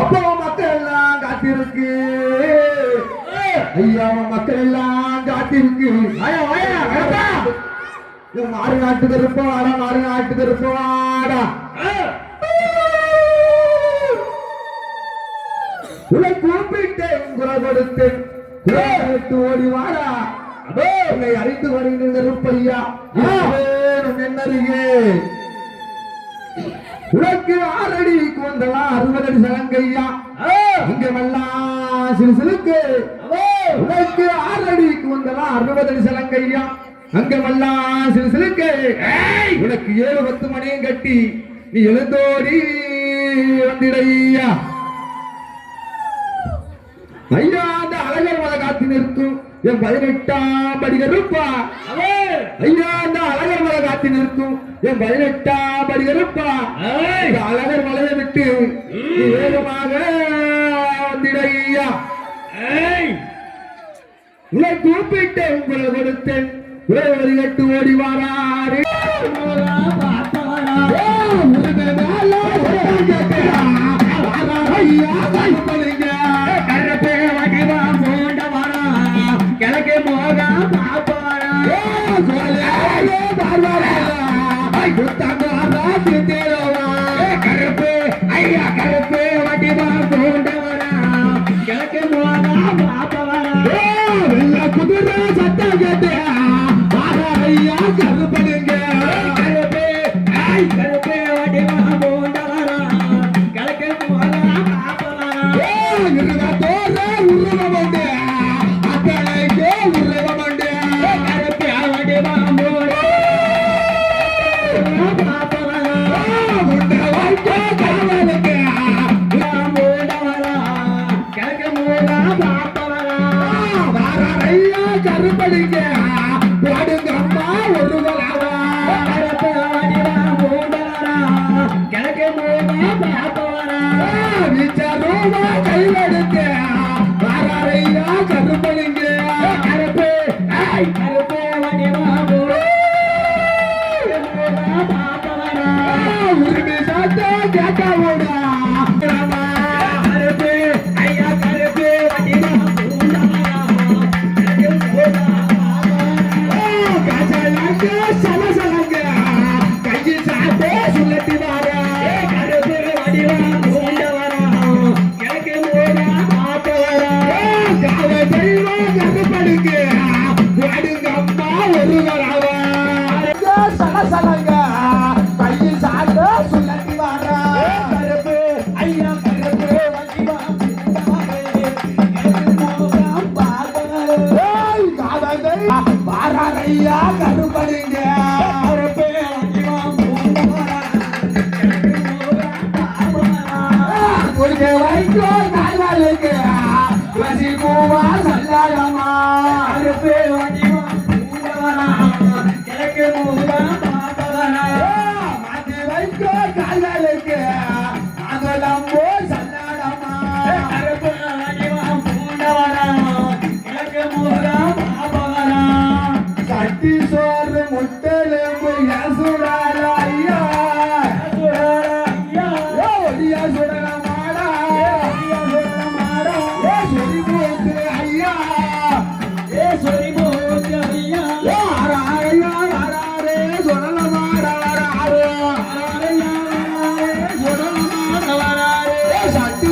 அப்போ மக்கள் எல்லாம் காத்திருக்கு ஐயா மக்கள் எல்லாம் காத்திருக்கு மாறு நாட்டுக்கு இருப்பாடா மாறு நாட்டுக்கு இருப்பாடா உன்னை கூப்பிட்டேன் குரல் கொடுத்தேன் ஓடி வாடா உன்னை அறிந்து வருகின்ற இருப்பையா என்னருகே உனக்கு 6 அடி கொண்டலா 60 அடி சலங்கையா இங்க வல்லாம் சிலுசிலுக்கு உனக்கு 6 அடி கொண்டலா 60 அடி சலங்கையா அங்க வல்லாம் சிலுசிலுக்கு உனக்கு 7-10 மணியும் கட்டி நீ எழுந்தோடி வந்திடையா ஐயா அந்த அழகர் மலை காத்து நிறுத்தும் என் 18ஆம் படி கருப்பா ஐயா அந்த அழகர் மலை காத்து நிறுத்தும் என் 18ஆம் படி கருப்பா அழகர் மலையை விட்டு வேகமாக வந்திடையா உங்களை கூப்பிட்டேன் உங்களை கொடுத்தேன் உங்களை வழிகட்டு ஓடி வாராரு கருப்பு ஐயா கருப்பு வடிவா போண்டவரா கிழக்கு மோகா பாப்பவரா குதிரை சத்தம் கேட்டு ஐயா கருப்படுங்க கருப்பு கருப்பு வடிவா போண்டவரா கிழக்கு மோகா பாப்பவரா உருவம் உண்டு அத்தனைக்கே உருவம் உண்டு கருப்பு வடிவா கருப்படிங்க பாடுங்க அம்மா ஒரு கிழக்கு கைவெடுங்க வாரையா கருப்படிங்க கருப்பு கருப்பு உரிமை சாத்த கேட்டா ஓடா கருப்படிங்க வைக்கோ நாளுக்கு பசி பூவா சல்லாயமா கருப்பு கிழக்கு மூவா மாத்தி வைக்கோ கால்களுக்கு அகலம் போ சல்லாடமா கருப்பு பூண்டவரா கிழக்கு மூவா பாபவரா சட்டி சோறு முட்டெலும்பு யசுடார ஐயா ஒடியா சுடல மாடா சொரி போத்து ஐயா சொரி போத்து ஐயா ஆராரே சுடல மாடா சுடல மாடா சட்டி